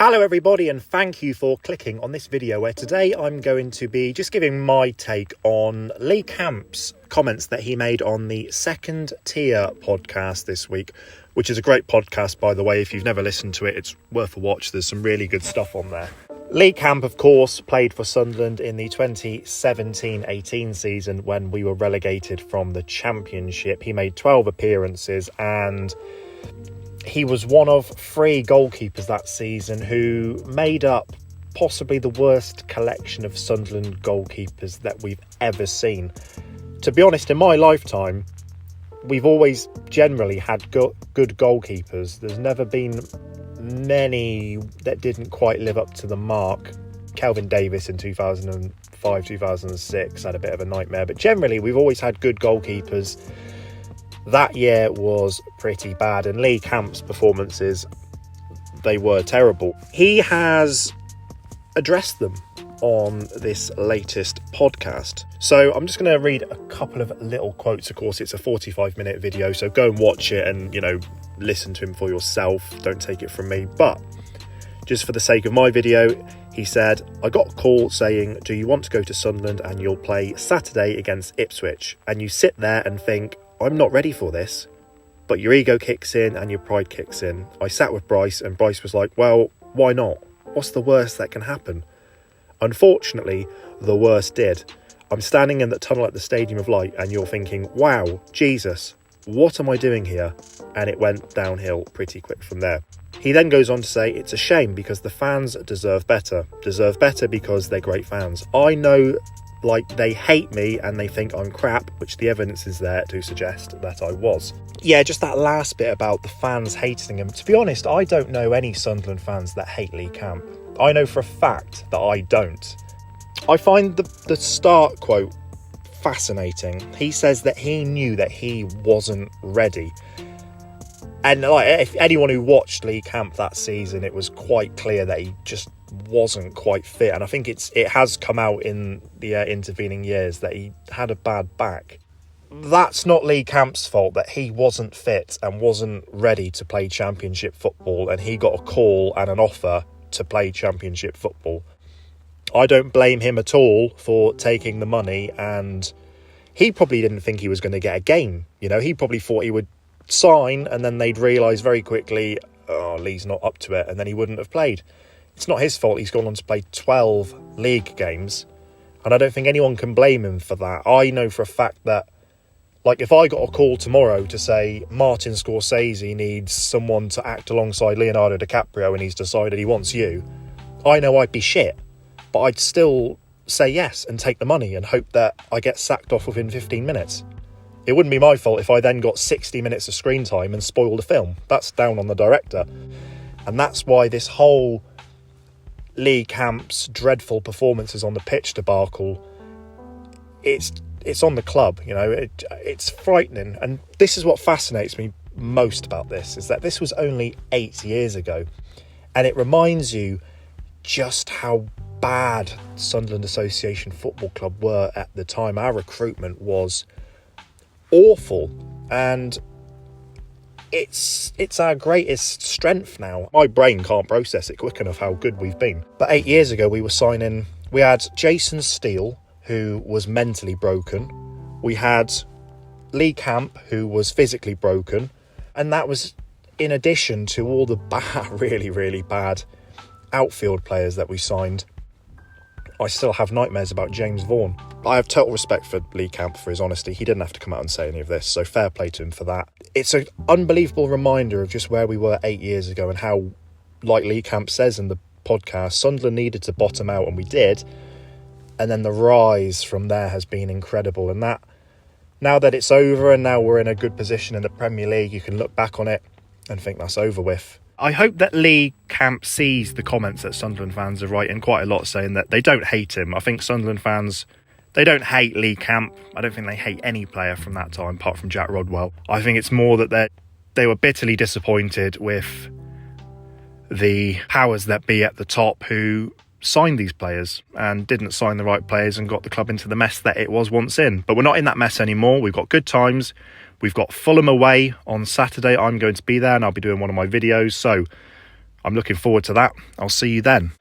Hello everybody, and thank you for clicking on this video where today I'm going to be just giving my take on Lee Camp's comments that he made on the Second Tier podcast this week, which is a great podcast, by the way. If you've never listened to it, it's worth a watch. There's some really good stuff on there. Lee Camp, of course, played for Sunderland in the 2017-18 season when we were relegated from the Championship. He made 12 appearances and he was one of 3 goalkeepers that season who made up possibly the worst collection of Sunderland goalkeepers that we've ever seen. To be honest, in my lifetime, we've always generally had good goalkeepers. There's never been many that didn't quite live up to the mark. Kelvin Davis in 2005-2006 had a bit of a nightmare, but generally we've always had good goalkeepers. That year was pretty bad, and Lee Camp's performances, they were terrible. He has addressed them on this latest podcast. So I'm just going to read a couple of little quotes. Of course, it's a 45-minute video, so go and watch it and, listen to him for yourself. Don't take it from me. But just for the sake of my video, he said, "I got a call saying, do you want to go to Sunderland and you'll play Saturday against Ipswich?" And you sit there and think, I'm not ready for this. But your ego kicks in and your pride kicks in. I sat with Bryce and Bryce was like, well, why not? What's the worst that can happen? Unfortunately, the worst did. I'm standing in the tunnel at the Stadium of Light and you're thinking, wow, Jesus, what am I doing here? And it went downhill pretty quick from there. He then goes on to say, it's a shame because the fans deserve better. Deserve better because they're great fans. I know they hate me and they think I'm crap, which the evidence is there to suggest that I was. Yeah, just that last bit about the fans hating him. To be honest, I don't know any Sunderland fans that hate Lee Camp. I know for a fact that I don't. I find the start quote fascinating. He says that he knew that he wasn't ready. And if anyone who watched Lee Camp that season, it was quite clear that he just wasn't quite fit. And I think it has come out in the intervening years that he had a bad back. That's not Lee Camp's fault that he wasn't fit and wasn't ready to play Championship football, and he got a call and an offer to play Championship football. I don't blame him at all for taking the money, and he probably didn't think he was going to get a game. He probably thought he would sign and then they'd realise very quickly, oh, Lee's not up to it, and then he wouldn't have played. It's not his fault he's gone on to play 12 league games, and I don't think anyone can blame him for that. I know for a fact that, if I got a call tomorrow to say Martin Scorsese needs someone to act alongside Leonardo DiCaprio and he's decided he wants you, I know I'd be shit, but I'd still say yes and take the money and hope that I get sacked off within 15 minutes. It wouldn't be my fault if I then got 60 minutes of screen time and spoiled the film. That's down on the director. And that's why this whole Lee Camp's dreadful performances on the pitch debacle, it's on the club, it's frightening. And this is what fascinates me most about this, is that this was only 8 years ago. And it reminds you just how bad Sunderland Association Football Club were at the time. Our recruitment was awful, and it's our greatest strength now. My brain can't process it quick enough how good we've been. But 8 years ago we had Jason Steele, who was mentally broken. We had Lee Camp, who was physically broken, and that was in addition to all the bad, really, really bad outfield players that we signed. I still have nightmares about James Vaughan. I have total respect for Lee Camp for his honesty. He didn't have to come out and say any of this, so fair play to him for that. It's an unbelievable reminder of just where we were 8 years ago and how, like Lee Camp says in the podcast, Sunderland needed to bottom out, and we did. And then the rise from there has been incredible. And that, now that it's over and now we're in a good position in the Premier League, you can look back on it and think that's over with. I hope that Lee Camp sees the comments that Sunderland fans are writing quite a lot, saying that they don't hate him. I think Sunderland fans, they don't hate Lee Camp. I don't think they hate any player from that time, apart from Jack Rodwell. I think it's more that they were bitterly disappointed with the powers that be at the top who signed these players and didn't sign the right players and got the club into the mess that it was once in. But we're not in that mess anymore. We've got good times. We've got Fulham away on Saturday. I'm going to be there and I'll be doing one of my videos. So I'm looking forward to that. I'll see you then.